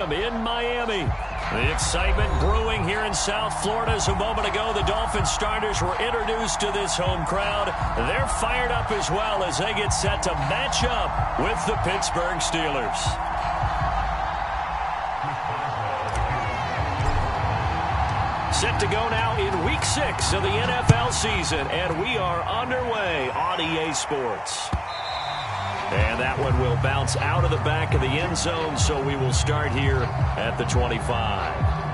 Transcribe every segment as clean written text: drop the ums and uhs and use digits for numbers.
In Miami. The excitement brewing here in South Florida as a moment ago the Dolphins starters were introduced to this home crowd. They're fired up as well as they get set to match up with the Pittsburgh Steelers. Set to go now in Week 6 of the NFL season, and we are underway on EA Sports. And that one will bounce out of the back of the end zone, so we will start here at the 25.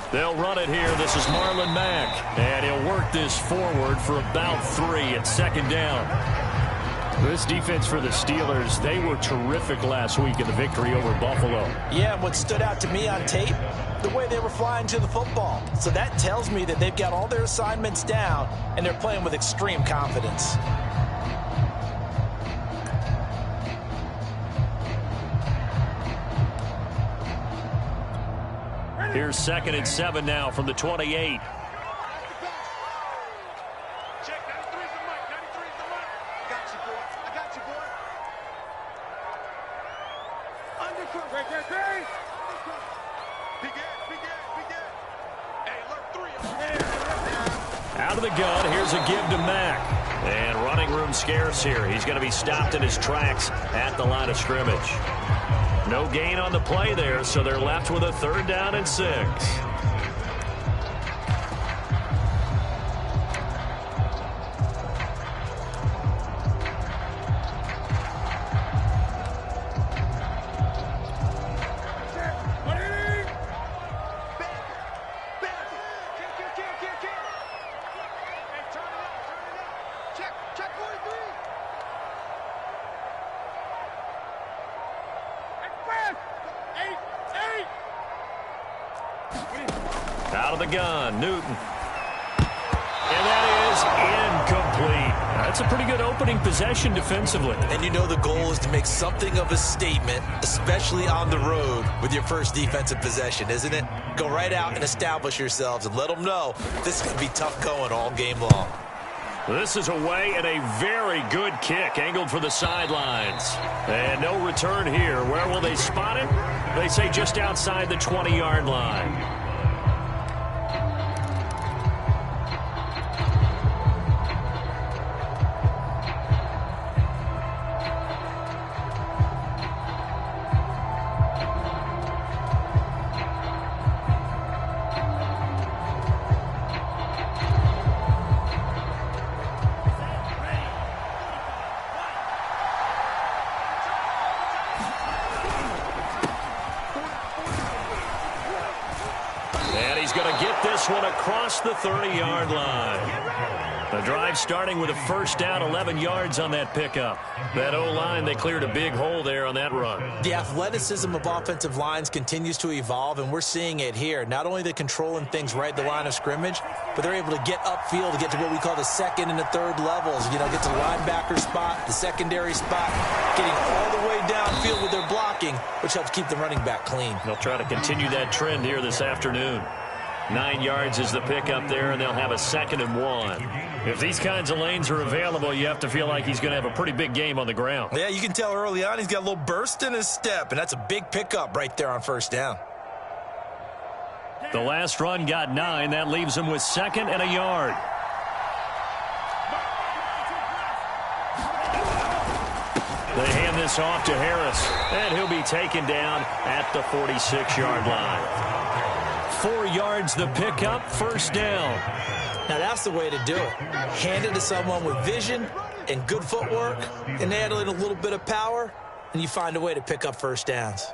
They'll run it here. This is Marlon Mack. And he'll work this forward for about 3 at second down. This defense for the Steelers, they were terrific last week in the victory over Buffalo. Yeah, and what stood out to me on tape, the way they were flying to the football. So that tells me that they've got all their assignments down, and they're playing with extreme confidence. Here's 2nd and 7 now from the 28. Out of the gun, here's a give to Mack. And running room scarce here. He's going to be stopped in his tracks at the line of scrimmage. No gain on the play there, so they're left with a 3rd down and 6. Out of the gun, Newton. And that is incomplete. That's a pretty good opening possession defensively. And you know the goal is to make something of a statement, especially on the road with your first defensive possession, isn't it? Go right out and establish yourselves and let them know this is going to be tough going all game long. This is away and a very good kick angled for the sidelines. And no return here. Where will they spot it? They say just outside the 20-yard line. And he's going to get this one across the 30-yard line. The drive starting with a first down, 11 yards on that pickup. That O-line, they cleared a big hole there on that run. The athleticism of offensive lines continues to evolve, and we're seeing it here. Not only they're controlling things right at the line of scrimmage, but they're able to get upfield to get to what we call the second and the third levels. You know, get to the linebacker spot, the secondary spot, getting all the way downfield with their blocking, which helps keep the running back clean. They'll try to continue that trend here this afternoon. 9 yards is the pickup there, and they'll have a 2nd and 1. If these kinds of lanes are available, you have to feel like he's going to have a pretty big game on the ground. Yeah, you can tell early on he's got a little burst in his step, and that's a big pickup right there on first down. The last run got 9. That leaves him with 2nd and a yard. They hand this off to Harris, and he'll be taken down at the 46-yard line. 4 yards the pickup, first down. Now that's the way to do it. Hand it to someone with vision and good footwork, and add in a little bit of power, and you find a way to pick up first downs.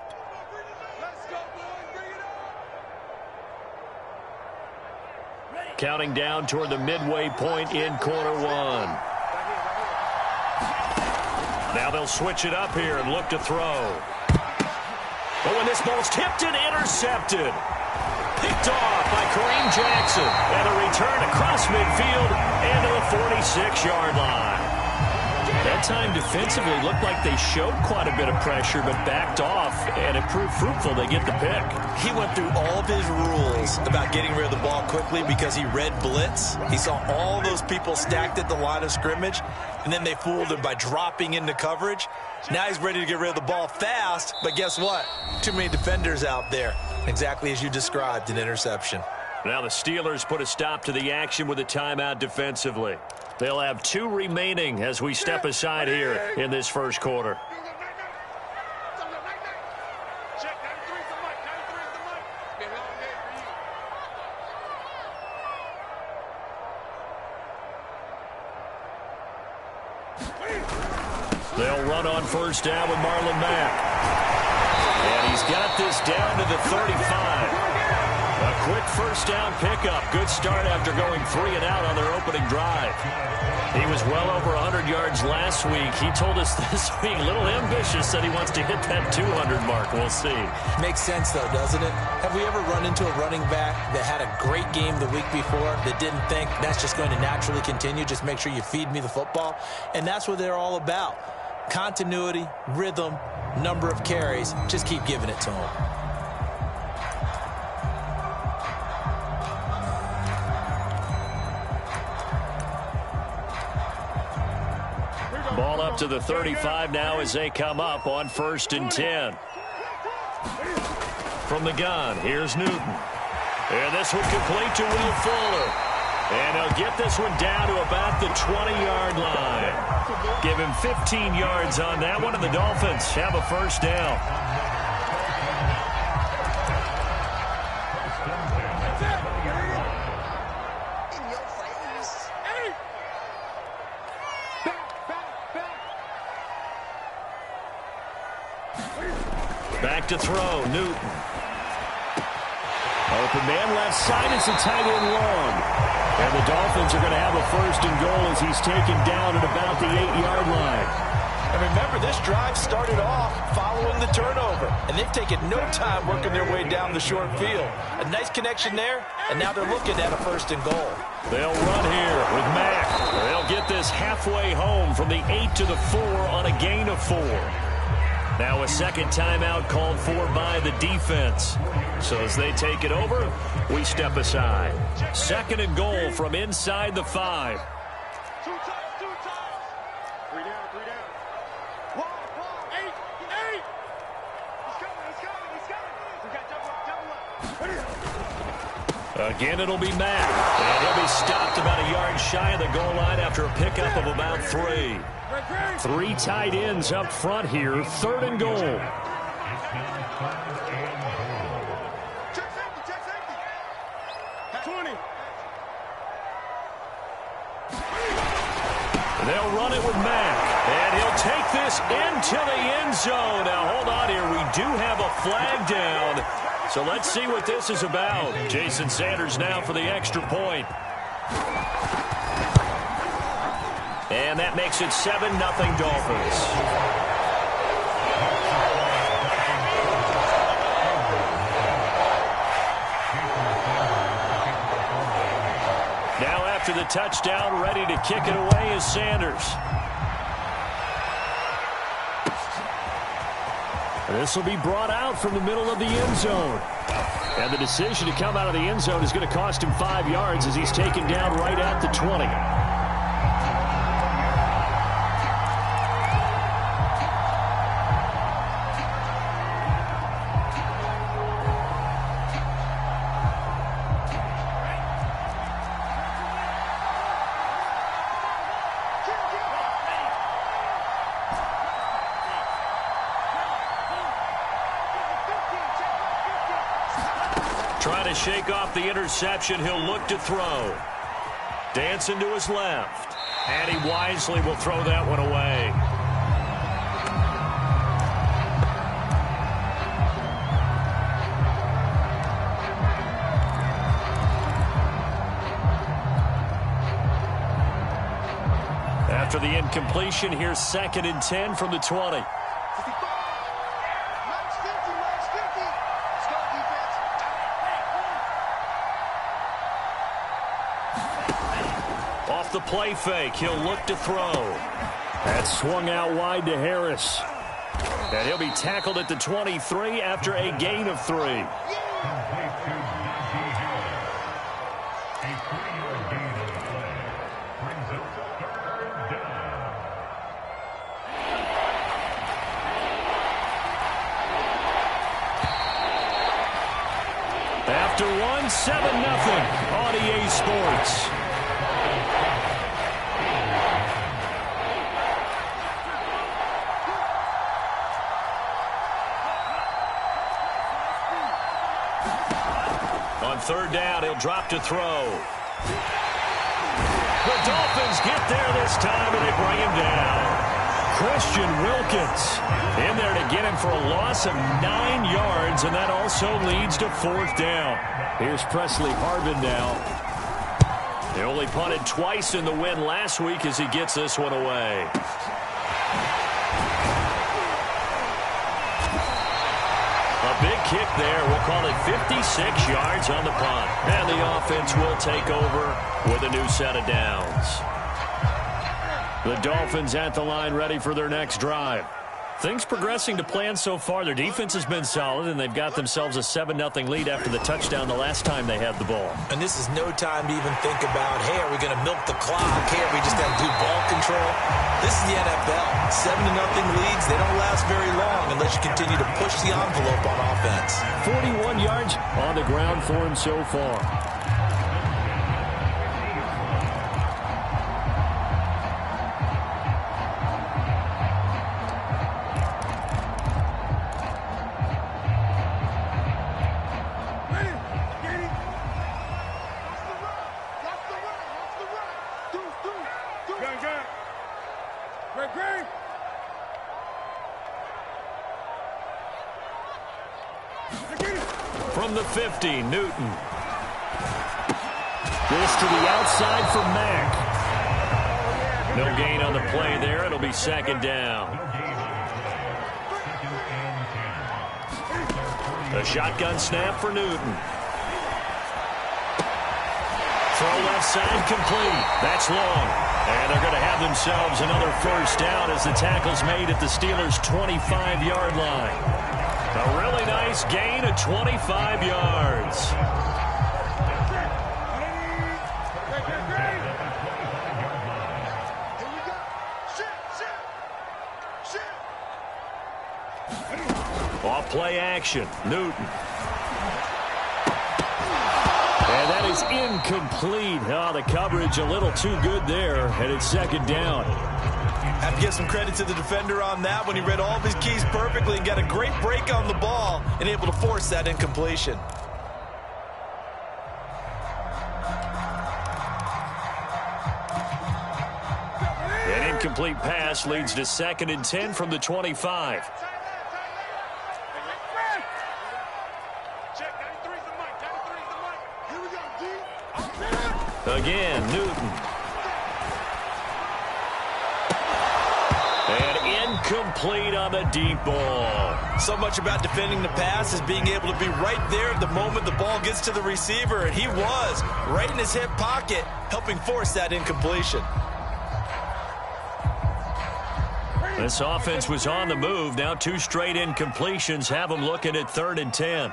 Counting down toward the midway point in quarter 1. Now they'll switch it up here and look to throw. But when this ball's tipped and intercepted. Picked off by Kareem Jackson. And a return across midfield and to the 46-yard line. That time defensively looked like they showed quite a bit of pressure but backed off, and it proved fruitful. They get the pick. He went through all of his rules about getting rid of the ball quickly because he read blitz. He saw all those people stacked at the line of scrimmage, and then they fooled him by dropping into coverage. Now he's ready to get rid of the ball fast, but guess what? Too many defenders out there. Exactly as you described, an interception. Now the Steelers put a stop to the action with a timeout defensively. They'll have 2 remaining as we step aside here in this first quarter. They'll run on first down with Marlon Mack. And he's got this down to the 35. A quick first down pickup. Good start after going 3 and out on their opening drive. He was well over 100 yards last week. He told us this week, a little ambitious, that he wants to hit that 200 mark. We'll see. Makes sense, though, doesn't it? Have we ever run into a running back that had a great game the week before that didn't think that's just going to naturally continue? Just make sure you feed me the football. And that's what they're all about. Continuity, rhythm, number of carries. Just keep giving it to him. Ball up to the 35 now as they come up on 1st and 10. From the gun, here's Newton. And this one complete to Will Fuller. And he'll get this one down to about the 20-yard line. Give him 15 yards on that one, and the Dolphins have a first down. Back to throw, Newton. Open man left side, it's a tight end long. And the Dolphins are going to have a 1st and goal as he's taken down at about the 8-yard line. And remember, this drive started off following the turnover. And they've taken no time working their way down the short field. A nice connection there, and now they're looking at a 1st and goal. They'll run here with Mack. They'll get this halfway home from the 8 to the 4 on a gain of 4. Now a second timeout called for by the defense. So as they take it over, we step aside. 2nd and goal from inside the 5. Again, it'll be Mack. And he'll be stopped about a yard shy of the goal line after a pickup of about 3. 3 tight ends up front here. 3rd and goal. They'll run it with Mack. And he'll take this into the end zone. Now, hold on here. We do have a flag down. So let's see what this is about. Jason Sanders now for the extra point. And that makes it 7-0 Dolphins. Now after the touchdown, ready to kick it away is Sanders. This will be brought out from the middle of the end zone. And the decision to come out of the end zone is going to cost him 5 yards as he's taken down right at the 20. Trying to shake off the interception, he'll look to throw. Dancing to his left. And he wisely will throw that one away. After the incompletion, here's 2nd and 10 from the 20. Off the play fake, he'll look to throw. That swung out wide to Harris. And he'll be tackled at the 23 after a gain of 3. After one, 7-0 on EA Sports. On 3rd down, he'll drop to throw. The Dolphins get there this time, and they bring him down. Christian Wilkins in there to get him for a loss of 9 yards, and that also leads to 4th down. Here's Presley Harvin now. They only punted twice in the win last week as he gets this one away. A big kick there. We'll call it 56 yards on the punt. And the offense will take over with a new set of downs. The Dolphins at the line ready for their next drive. Things progressing to plan so far. Their defense has been solid, and they've got themselves a 7-0 lead after the touchdown the last time they had the ball. And this is no time to even think about, hey, are we going to milk the clock? Hey, are we just going to do ball control? This is the NFL. 7-0 leads, they don't last very long unless you continue to push the envelope on offense. 41 yards on the ground for him so far. From the 50, Newton. This to the outside for Mack. No gain on the play there. It'll be 2nd down. The shotgun snap for Newton. Throw left side complete. That's long. And they're going to have themselves another 1st down as the tackle's made at the Steelers' 25-yard line. A really nice gain of 25 yards. Off play action, Newton. And that is incomplete. Oh, the coverage a little too good there, and it's 2nd down. Have to give some credit to the defender on that when he read all of his keys perfectly and got a great break on the ball and able to force that incompletion. An incomplete pass leads to 2nd and 10 from the 25. Again, Newton. incomplete on the deep ball. So much about defending the pass is being able to be right there at the moment the ball gets to the receiver, and he was right in his hip pocket, helping force that incompletion. This offense was on the move. Now 2 straight incompletions have them looking at 3rd and 10.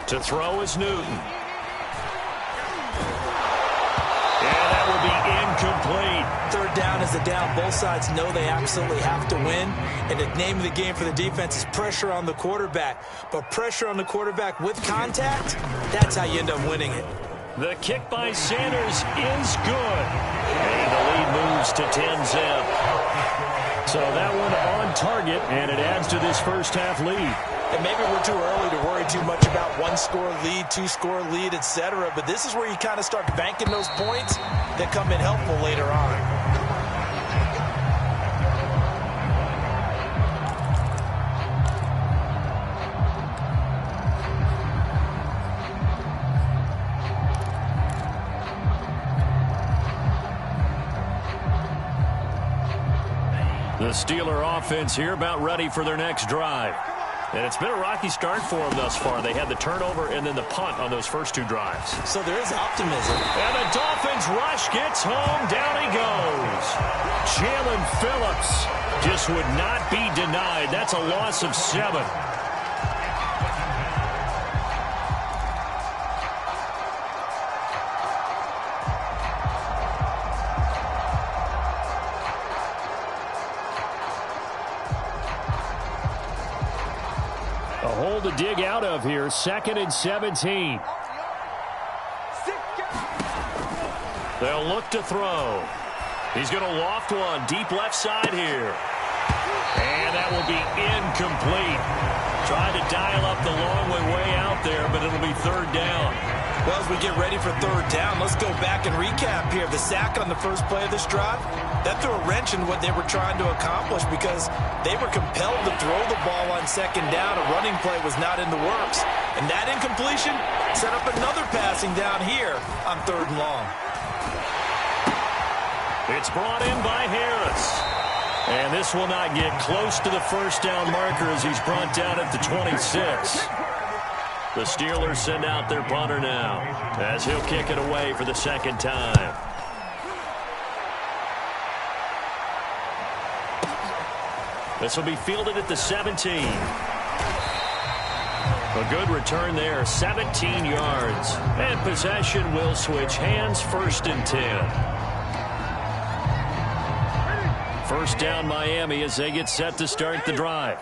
To throw is Newton. And that will be incomplete. 3rd down is the down. Both sides know they absolutely have to win. And the name of the game for the defense is pressure on the quarterback. But pressure on the quarterback with contact, that's how you end up winning it. The kick by Sanders is good. And the lead moves to 10-zip. So that one on target, and it adds to this first half lead. And maybe we're too early to worry too much about 1-score lead, 2-score lead, etc. But this is where you kind of start banking those points that come in helpful later on. The Steeler offense here about ready for their next drive. And it's been a rocky start for them thus far. They had the turnover and then the punt on those first 2 drives. So there is optimism. And the Dolphins rush gets home. Down he goes. Jalen Phillips just would not be denied. That's a loss of 7. A hole to dig out of here. 2nd and 17. They'll look to throw. He's going to loft one deep left side here. And that will be incomplete. Trying to dial up the long way out there, but it'll be 3rd down. Well, as we get ready for 3rd down, let's go back and recap here. The sack on the first play of this drive, that threw a wrench in what they were trying to accomplish because they were compelled to throw the ball on 2nd down. A running play was not in the works. And that incompletion set up another passing down here on 3rd and long. It's brought in by Harris. And this will not get close to the first down marker as he's brought down at the 26. The Steelers send out their punter now as he'll kick it away for the 2nd time. This will be fielded at the 17. A good return there, 17 yards. And possession will switch hands, 1st and 10. 1st down Miami as they get set to start the drive.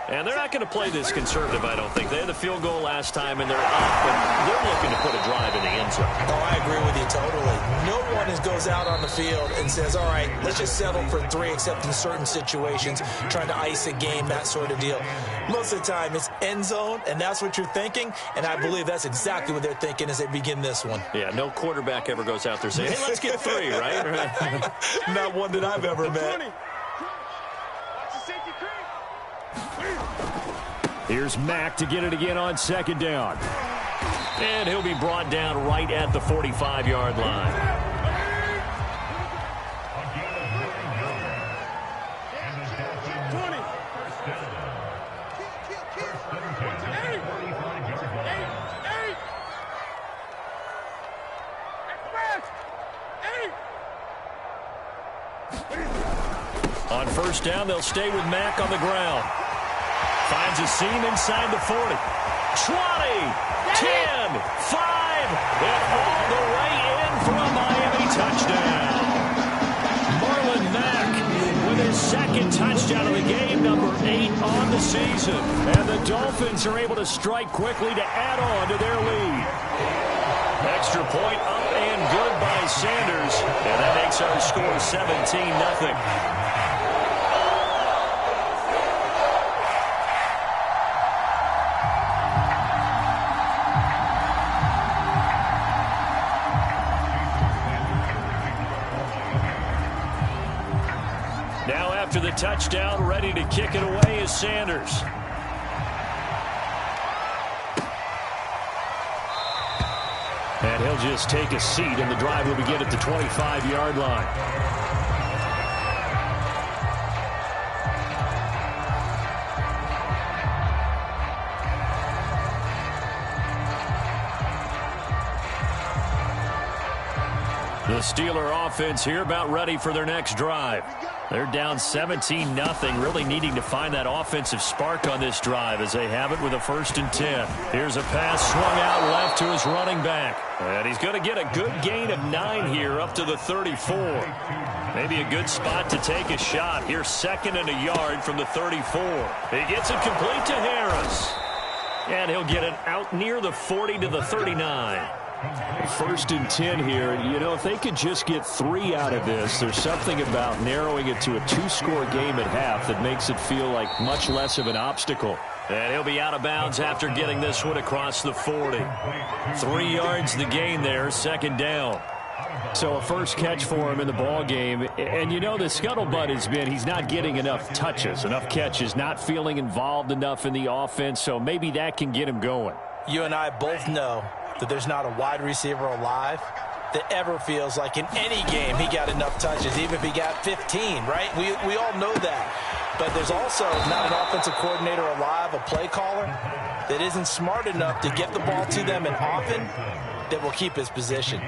And they're not going to play this conservative, I don't think. They had the field goal last time, and they're up, but they're looking to put a drive in the end zone. Oh, I agree with you totally. No one goes out on the field and says, all right, let's just settle for 3, except in certain situations, trying to ice a game, that sort of deal. Most of the time, it's end zone, and that's what you're thinking, and I believe that's exactly what they're thinking as they begin this one. Yeah, no quarterback ever goes out there saying, hey, let's get 3, right? Not one that I've ever met. Here's Mack to get it again on 2nd down. And he'll be brought down right at the 45-yard line. On 1st down, they'll stay with Mack on the ground. Finds a seam inside the 40. 20, 10, 5, and all the way in for a Miami touchdown. Marlon Mack with his 2nd touchdown of the game, number 8 on the season. And the Dolphins are able to strike quickly to add on to their lead. Extra point up and good by Sanders. And that makes our score 17-0. After the touchdown, ready to kick it away is Sanders. And he'll just take a seat, and the drive will begin at the 25-yard line. The Steeler offense here about ready for their next drive. They're down 17-0, really needing to find that offensive spark on this drive as they have it with a 1st and 10. Here's a pass swung out left to his running back. And he's going to get a good gain of 9 here up to the 34. Maybe a good spot to take a shot. Here's 2nd and a yard from the 34. He gets it complete to Harris. And he'll get it out near the 40 to the 39. 1st and 10 here. You know, if they could just get 3 out of this, there's something about narrowing it to a 2-score game at half that makes it feel like much less of an obstacle. And he'll be out of bounds after getting this one across the 40. 3 yards the gain there, 2nd down. So a first catch for him in the ball game. And you know the scuttlebutt has been he's not getting enough touches, enough catches, not feeling involved enough in the offense. So maybe that can get him going. You and I both know that there's not a wide receiver alive that ever feels like in any game he got enough touches, even if he got 15, right? We all know that. But there's also not an offensive coordinator alive, a play caller, that isn't smart enough to get the ball to them and often that will keep his position.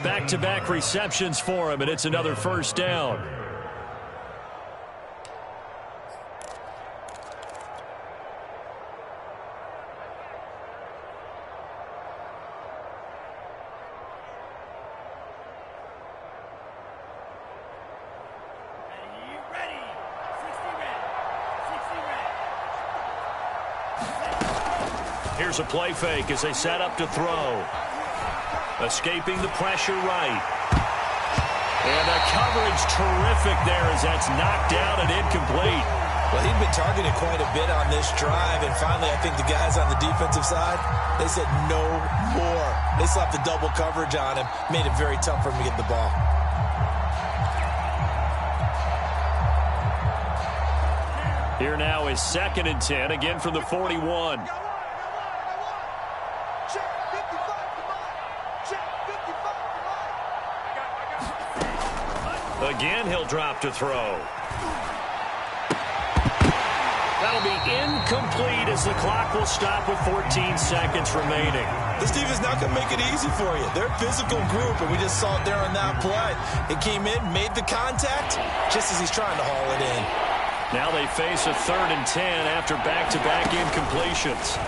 Back-to-back receptions for him, and it's another 1st down. Here's a play fake as they set up to throw. Escaping the pressure right. And the coverage terrific there as that's knocked down and incomplete. Well, he'd been targeted quite a bit on this drive, and finally I think the guys on the defensive side, they said no more. They slapped the double coverage on him, made it very tough for him to get the ball. Here now is 2nd and 10, again from the 41. Again, he'll drop to throw. That'll be incomplete as the clock will stop with 14 seconds remaining. This defense not going to make it easy for you. They're a physical group, and we just saw it there on that play. It came in, made the contact, just as he's trying to haul it in. Now they face a 3rd and 10 after back-to-back incompletions.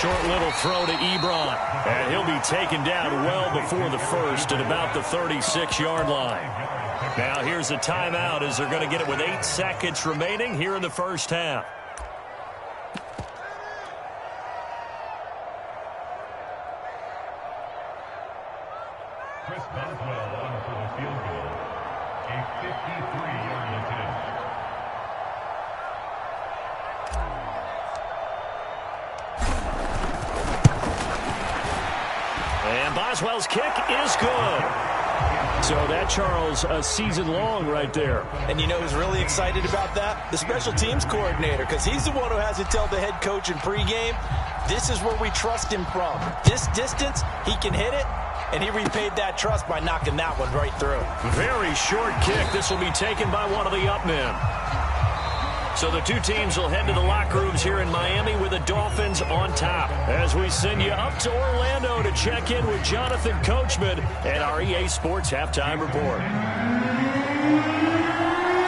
Short little throw to Ebron. And he'll be taken down well before the 1st at about the 36-yard line. Now here's a timeout as they're going to get it with 8 seconds remaining here in the 1st half. And Boswell's kick is good. So that, Charles, a season long right there. And you know who's really excited about that? The special teams coordinator, because he's the one who has to tell the head coach in pregame, this is where we trust him from. This distance, he can hit it, and he repaid that trust by knocking that one right through. Very short kick. This will be taken by one of the up men. So the two teams will head to the locker rooms here in Miami with the Dolphins on top. As we send you up to Orlando to check in with Jonathan Coachman and our EA Sports Halftime Report.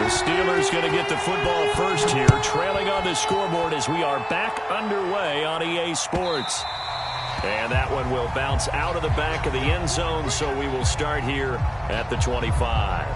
The Steelers going to get the football first here, trailing on the scoreboard as we are back underway on EA Sports. And that one will bounce out of the back of the end zone, so we will start here at the 25.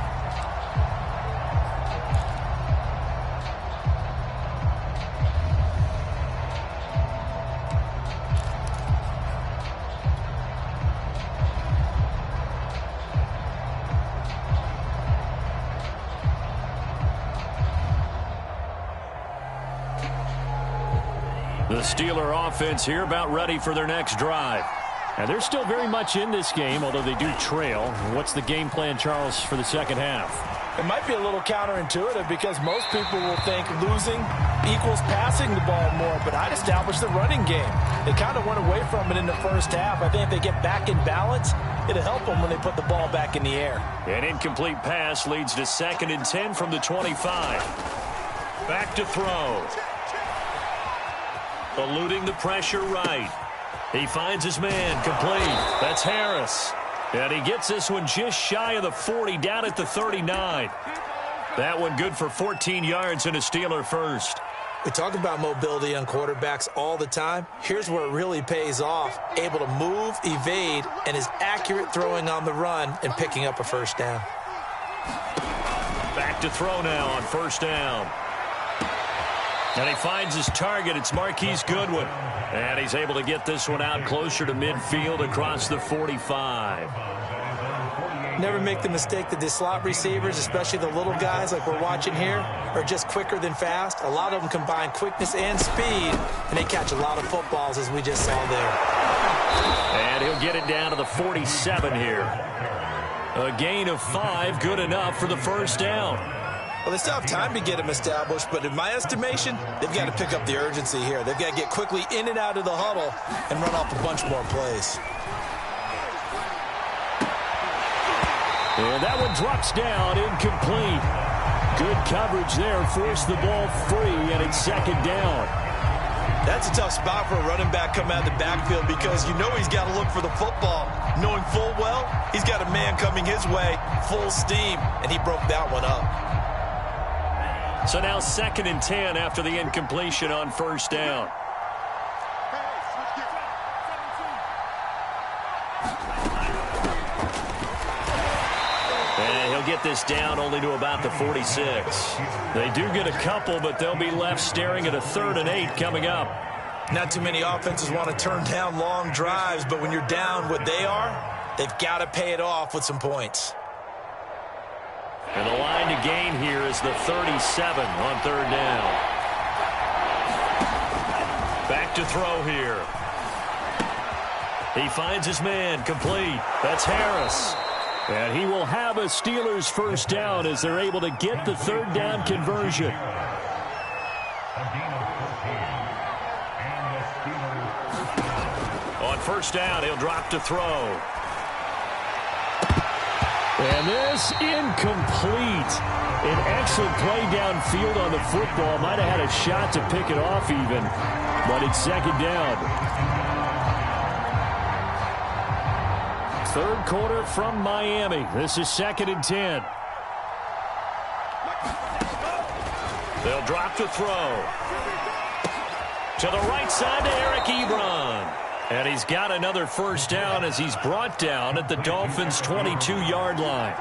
The Steeler offense here about ready for their next drive. And they're still very much in this game, although they do trail. What's the game plan, Charles, for the second half? It might be a little counterintuitive because most people will think losing equals passing the ball more, but I'd establish the running game. They kind of went away from it in the first half. I think if they get back in balance, it'll help them when they put the ball back in the air. An incomplete pass leads to 2nd and 10 from the 25. Back to throw. Eluding the pressure right. He finds his man, complete. That's Harris. And he gets this one just shy of the 40, down at the 39. That one good for 14 yards and a Steeler first. We talk about mobility on quarterbacks all the time. Here's where it really pays off. Able to move, evade, and is accurate throwing on the run and picking up a first down. Back to throw now on first down. And he finds his target. It's Marquise Goodwin. And he's able to get this one out closer to midfield across the 45. Never make the mistake that the slot receivers, especially the little guys like we're watching here, are just quicker than fast. A lot of them combine quickness and speed, and they catch a lot of footballs, as we just saw there. And he'll get it down to the 47 here. A gain of 5, good enough for the first down. Well, they still have time to get him established, but in my estimation, they've got to pick up the urgency here. They've got to get quickly in and out of the huddle and run off a bunch more plays. And that one drops down, incomplete. Good coverage there, forced the ball free, and it's 2nd down. That's a tough spot for a running back coming out of the backfield because you know he's got to look for the football, knowing full well he's got a man coming his way, full steam, and he broke that one up. So now 2nd and 10 after the incompletion on first down. And he'll get this down only to about the 46. They do get a couple, but they'll be left staring at a 3rd and 8 coming up. Not too many offenses want to turn down long drives, but when you're down what they are, they've got to pay it off with some points. And the line to gain here is the 37 on 3rd down. Back to throw here. He finds his man, complete. That's Harris. And he will have a Steelers first down as they're able to get the 3rd down conversion. On first down, he'll drop to throw. And this incomplete. An excellent play downfield on the football. Might have had a shot to pick it off even, but it's 2nd down. 3rd quarter from Miami. This is 2nd and 10. They'll drop to throw. To the right side to Eric Ebron. And he's got another first down as he's brought down at the Dolphins' 22-yard line.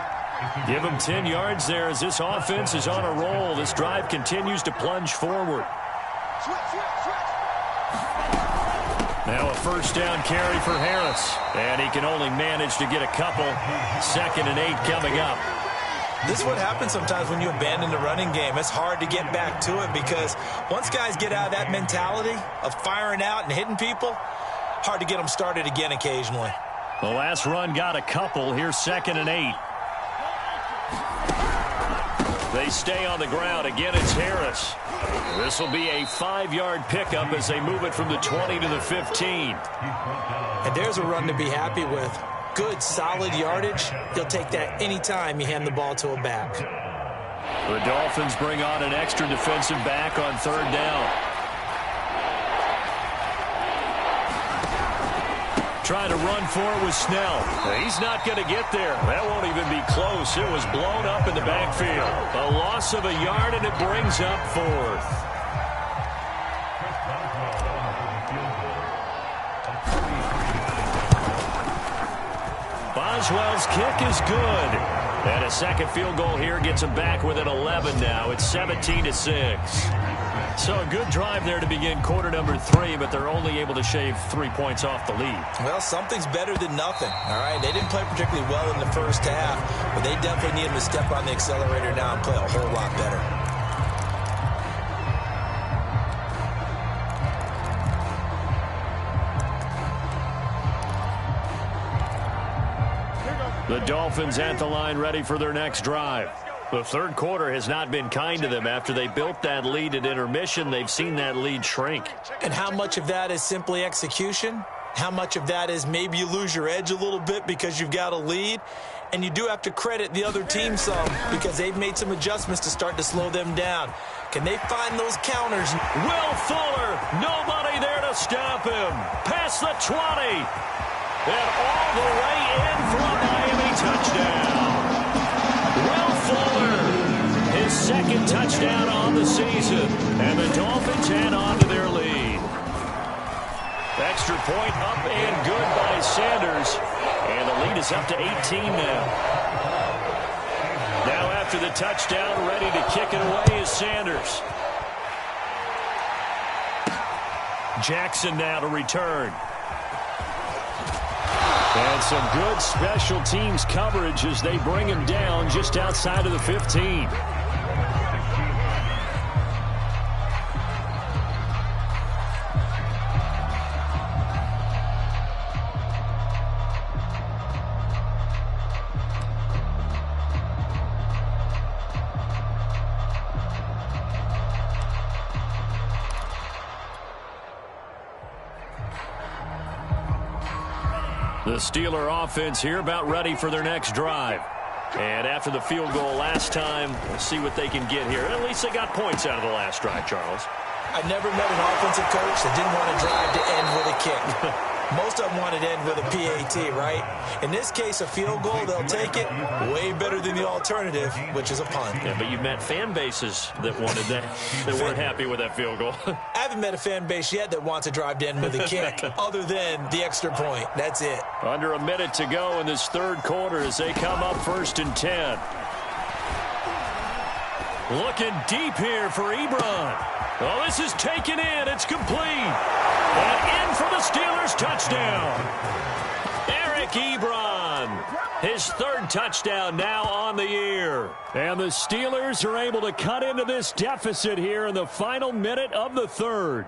Give him 10 yards there as this offense is on a roll. This drive continues to plunge forward. Now a first down carry for Harris. And he can only manage to get a couple. 2nd and 8 coming up. This is what happens sometimes when you abandon the running game. It's hard to get back to it because once guys get out of that mentality of firing out and hitting people, hard to get them started again occasionally. The last run got a couple. Here's 2nd and 8. They stay on the ground. Again, it's Harris. This will be a 5-yard pickup as they move it from the 20 to the 15. And there's a run to be happy with. Good, solid yardage. He'll take that anytime you hand the ball to a back. The Dolphins bring on an extra defensive back on 3rd down. Trying to run for it with Snell. He's not going to get there. That won't even be close. It was blown up in the backfield. A loss of a yard, and it brings up 4th. Boswell's kick is good. And a second field goal here gets him back within 11 now. It's 17-6. So a good drive there to begin quarter number 3, but they're only able to shave 3 points off the lead. Well, something's better than nothing, all right? They didn't play particularly well in the first half, but they definitely need him to step on the accelerator now and play a whole lot better. The Dolphins at the line ready for their next drive. The third quarter has not been kind to them. After they built that lead at intermission, they've seen that lead shrink. And how much of that is simply execution? How much of that is maybe you lose your edge a little bit because you've got a lead? And you do have to credit the other team some because they've made some adjustments to start to slow them down. Can they find those counters? Will Fuller, nobody there to stop him. Past the 20. And all the way in for a Miami touchdown. Will Fuller, his second touchdown on the season. And the Dolphins head on to their lead. Extra point up and good by Sanders. And the lead is up to 18 now. Now after the touchdown, ready to kick it away is Sanders. Jackson now to return. And some good special teams coverage as they bring him down just outside of the 15. The Steeler offense here about ready for their next drive. And after the field goal last time, we'll see what they can get here. At least they got points out of the last drive, Charles. I've never met an offensive coach that didn't want to drive to end with a kick. Most of them wanted to end with a PAT, right? In this case, a field goal, they'll take it. Way better than the alternative, which is a punt. Yeah, but you've met fan bases that wanted that, that weren't happy with that field goal. I haven't met a fan base yet that wants to drive to end with a kick, other than the extra point. That's it. Under a minute to go in this third quarter as they come up 1st and 10. Looking deep here for Ebron. Oh, this is taken in. It's complete. And in for the Steelers' touchdown. Eric Ebron. His third touchdown now on the year. And the Steelers are able to cut into this deficit here in the final minute of the third.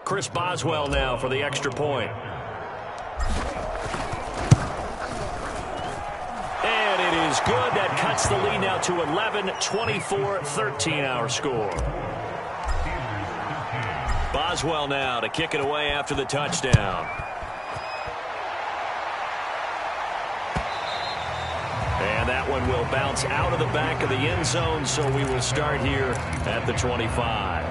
Chris Boswell now for the extra point. And it is good. That cuts the lead now to 11, 24-13 our score. Boswell now to kick it away after the touchdown. And that one will bounce out of the back of the end zone, so we will start here at the 25.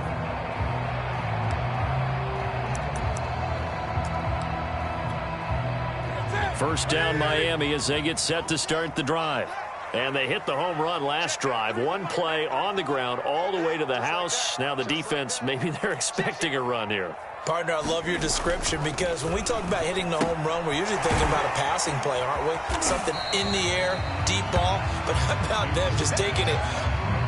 First down Miami as they get set to start the drive. And they hit the home run last drive. One play on the ground all the way to the house. Now the defense, maybe they're expecting a run here. Partner, I love your description because when we talk about hitting the home run, we're usually thinking about a passing play, aren't we? Something in the air, deep ball. But how about them just taking it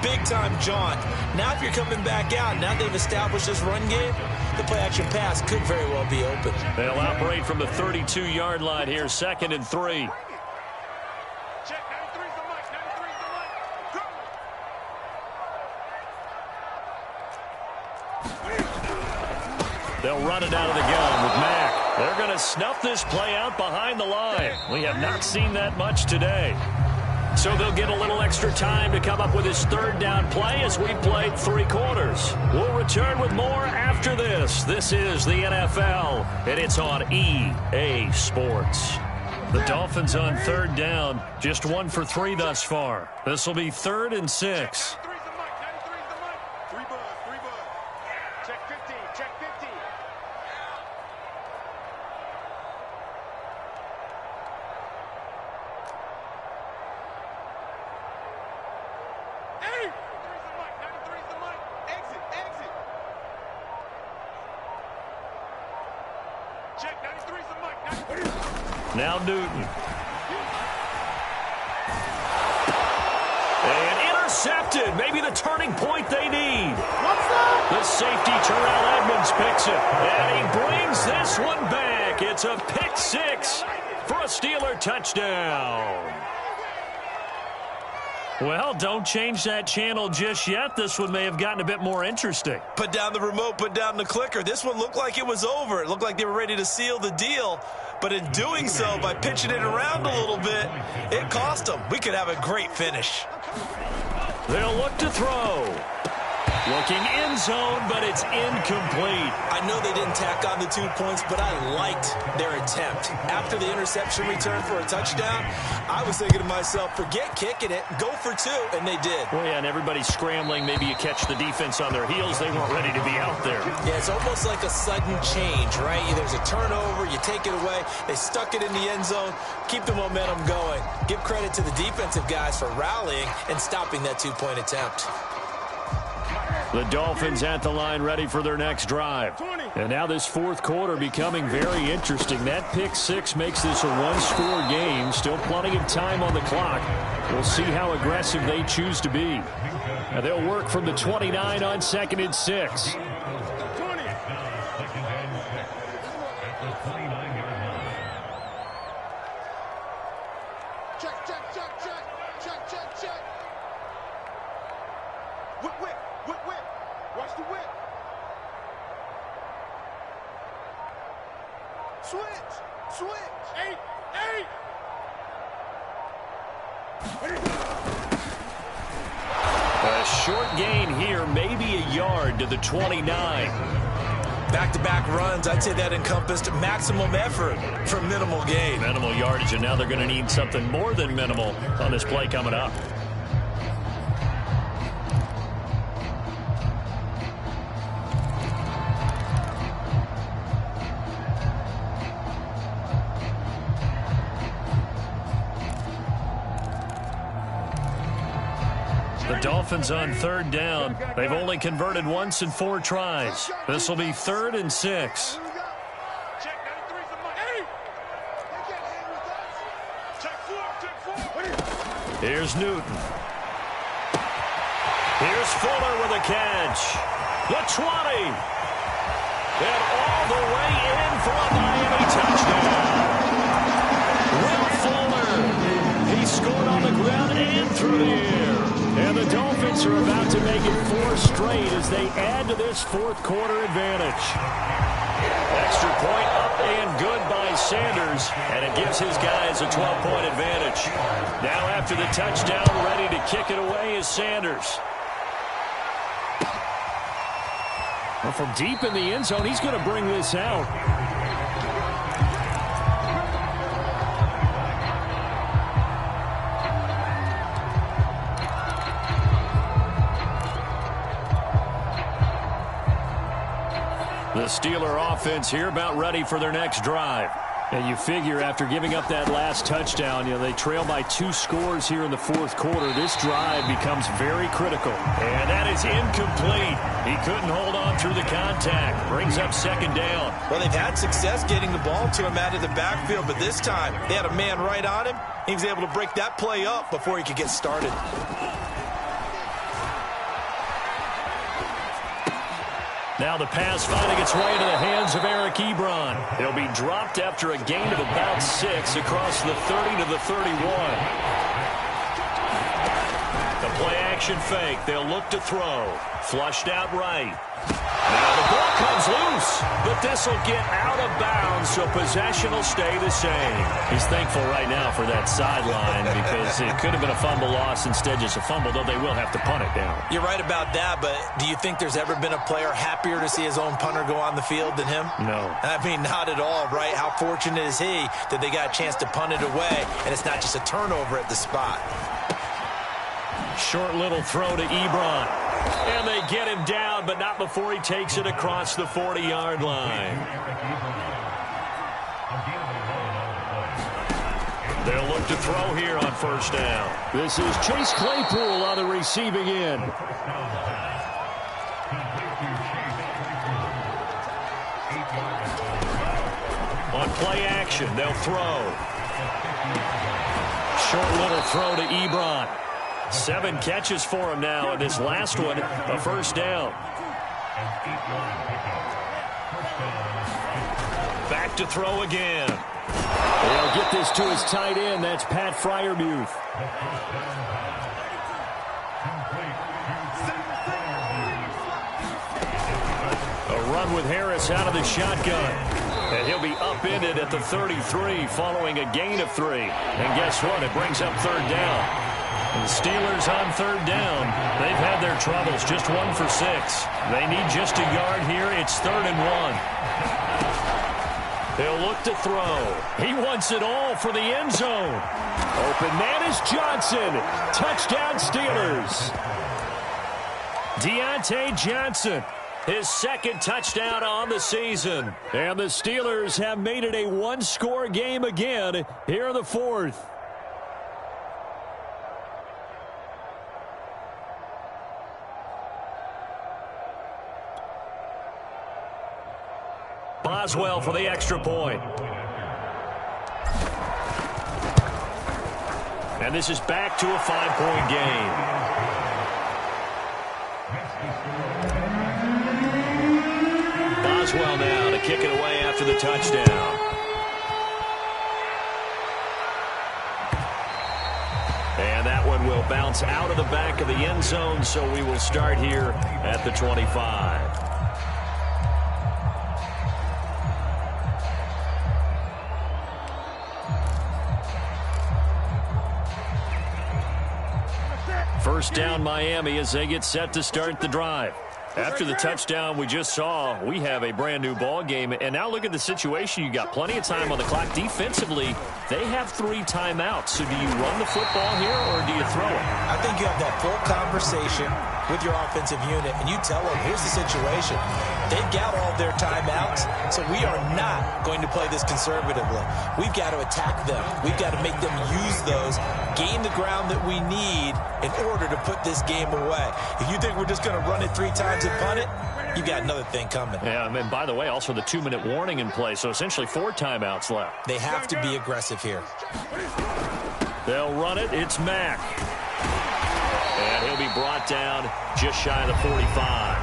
big-time jaunt? Now if you're coming back out, now they've established this run game, the play-action pass could very well be open. They'll operate from the 32-yard line here, 2nd and 3. They'll run it out of the gun with Mack. They're going to snuff this play out behind the line. We have not seen that much today. So they'll get a little extra time to come up with his third down play as we played 3 quarters. We'll return with more after this. This is the NFL, and it's on EA Sports. The Dolphins on third down, just 1 for 3 thus far. This will be 3rd and 6. Now Newton. And intercepted. Maybe the turning point they need. The safety, Terrell Edmonds, picks it. And he brings this one back. It's a pick six for a Steeler touchdown. Well, don't change that channel just yet. This one may have gotten a bit more interesting. Put down the remote, put down the clicker. This one looked like it was over. It looked like they were ready to seal the deal. But in doing so, by pitching it around a little bit, it cost them. We could have a great finish. They'll look to throw. Looking end zone, but it's incomplete. I know they didn't tack on the 2 points, but I liked their attempt. After the interception return for a touchdown, I was thinking to myself, forget kicking it, go for two, and they did. Well, yeah, and everybody's scrambling. Maybe you catch the defense on their heels. They weren't ready to be out there. Yeah, it's almost like a sudden change, right? There's a turnover, you take it away, they stuck it in the end zone, keep the momentum going. Give credit to the defensive guys for rallying and stopping that 2-point attempt. The Dolphins at the line ready for their next drive. And now this fourth quarter becoming very interesting. That pick six makes this a one-score game. Still plenty of time on the clock. We'll see how aggressive they choose to be. And they'll work from the 29 on 2nd and 6. A short gain here, maybe a yard to the 29. Back-to-back runs, I'd say that encompassed maximum effort for minimal gain. Minimal yardage, and now they're going to need something more than minimal on this play coming up. The Dolphins on 3rd down. They've only converted once in 4 tries. This will be 3rd and 6. Here's Newton. Here's Fuller with a catch. The 20. And all the way in for a Miami touchdown. Will Fuller. He scored on the ground and through the air. And the Dolphins are about to make it 4 straight as they add to this fourth quarter advantage. Extra point up and good by Sanders, and it gives his guys a 12-point advantage. Now after the touchdown, ready to kick it away is Sanders. Well, from deep in the end zone, he's going to bring this out. The Steeler offense here about ready for their next drive. And you figure after giving up that last touchdown, they trail by 2 scores here in the fourth quarter. This drive becomes very critical. And that is incomplete. He couldn't hold on through the contact. Brings up 2nd down. Well, they've had success getting the ball to him out of the backfield, but this time they had a man right on him. He was able to break that play up before he could get started. Now the pass finding its way into the hands of Eric Ebron. He'll be dropped after a gain of about 6 across the 30 to the 31. The play action fake. They'll look to throw. Flushed out right. Now the ball comes loose, but this will get out of bounds, so possession will stay the same. He's thankful right now for that sideline because it could have been a fumble loss, instead just a fumble, though they will have to punt it down. You're right about that, but do you think there's ever been a player happier to see his own punter go on the field than him? No. I mean, not at all, right? How fortunate is he that they got a chance to punt it away, and it's not just a turnover at the spot. Short little throw to Ebron. And they get him down, but not before he takes it across the 40-yard line. They'll look to throw here on 1st down. This is Chase Claypool on the receiving end. On play action, they'll throw. Short little throw to Ebron. 7 catches for him now, and this last one, a first down. Back to throw again. They'll get this to his tight end. That's Pat Freiermuth. A run with Harris out of the shotgun. And he'll be upended at the 33 following a gain of 3. And guess what? It brings up third down. And the Steelers on third down. They've had their troubles. Just 1 for 6. They need just a yard here. It's 3rd and 1. He'll look to throw. He wants it all for the end zone. Open man is Johnson. Touchdown Steelers. Deontay Johnson. His 2nd touchdown on the season. And the Steelers have made it a 1-score game again here in the 4th. Boswell for the extra point. And this is back to a 5-point game. Boswell now to kick it away after the touchdown. And that one will bounce out of the back of the end zone, so we will start here at the 25. First down Miami as they get set to start the drive. After the touchdown we just saw, we have a brand new ball game. And now look at the situation. You got plenty of time on the clock. Defensively, they have 3 timeouts. So do you run the football here or do you throw it? I think you have that full conversation with your offensive unit, and you tell them, here's the situation. They've got all their timeouts, so we are not going to play this conservatively. We've got to attack them. We've got to make them use those, gain the ground that we need in order to put this game away. If you think we're just going to run it 3 times and punt it, you've got another thing coming. Yeah, and by the way, also the 2-minute warning in play, so essentially 4 timeouts left. They have to be aggressive here. They'll run it. It's Mack. And he'll be brought down just shy of the 45.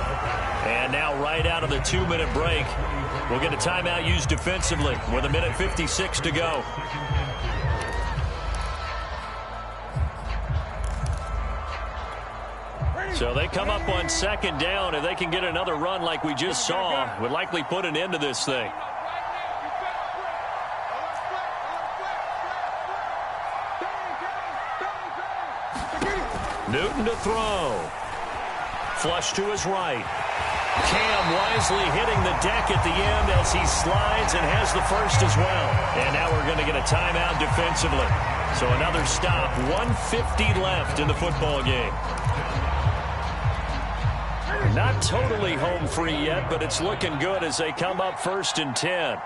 And now right out of the 2-minute break, we'll get a timeout used defensively with 1:56 to go. So they come up on 2nd down. If they can get another run like we just saw, would likely put an end to this thing. Newton to throw. Flush to his right. Cam wisely hitting the deck at the end as he slides and has the first as well. And now we're going to get a timeout defensively. So another stop. 1:50 left in the football game. Not totally home free yet, but it's looking good as they come up 1st and 10.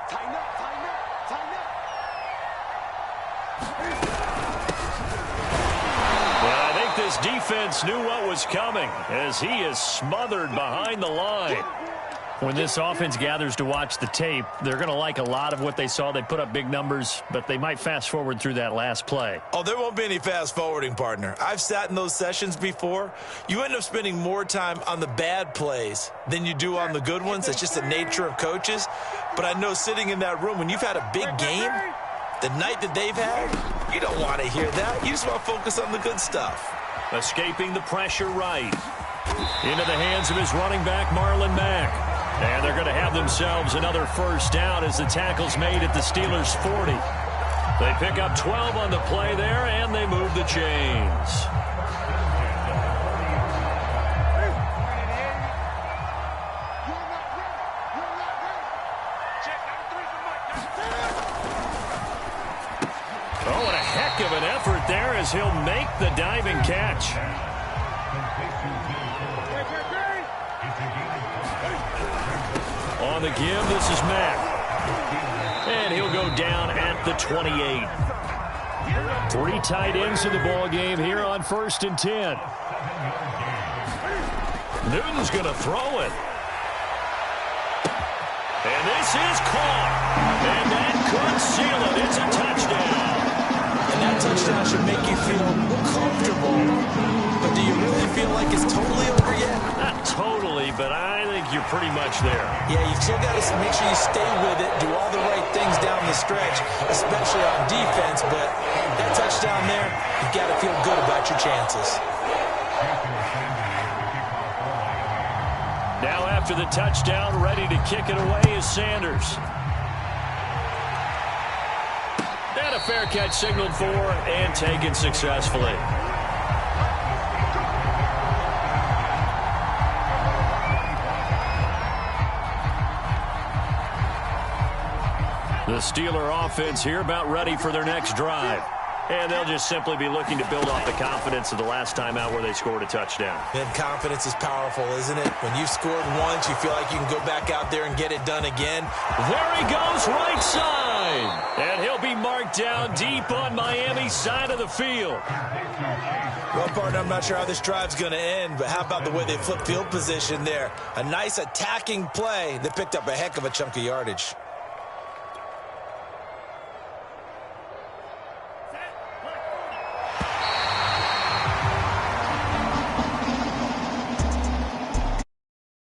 This defense knew what was coming as he is smothered behind the line. When this offense gathers to watch the tape, they're going to like a lot of what they saw. They put up big numbers, but they might fast forward through that last play. Oh, there won't be any fast forwarding, partner. I've sat in those sessions before. You end up spending more time on the bad plays than you do on the good ones. It's just the nature of coaches. But I know sitting in that room, when you've had a big game, the night that they've had, you don't want to hear that. You just want to focus on the good stuff. Escaping the pressure right. Into the hands of his running back, Marlon Mack. And they're going to have themselves another first down as the tackle's made at the Steelers' 40. They pick up 12 on the play there, and they move the chains. Oh, and a heck of an effort there as he'll make the diving catch. On the give, this is Mack. And he'll go down at the 28. 3 tight ends in the ball game here on 1st and 10. Newton's going to throw it. And this is caught. And that could seal it. It's a touchdown. And that touchdown should make you feel comfortable pretty much there. Yeah, you've still got to make sure you stay with it, do all the right things down the stretch, especially on defense. But that touchdown there, you've got to feel good about your chances. Now after the touchdown, ready to kick it away is Sanders. And a fair catch signaled for and taken successfully. The Steeler offense here about ready for their next drive. And they'll just simply be looking to build off the confidence of the last time out where they scored a touchdown. And confidence is powerful, isn't it? When you've scored once, you feel like you can go back out there and get it done again. There he goes, right side. And he'll be marked down deep on Miami's side of the field. Well, partner, I'm not sure how this drive's going to end, but how about the way they flip field position there? A nice attacking play that picked up a heck of a chunk of yardage.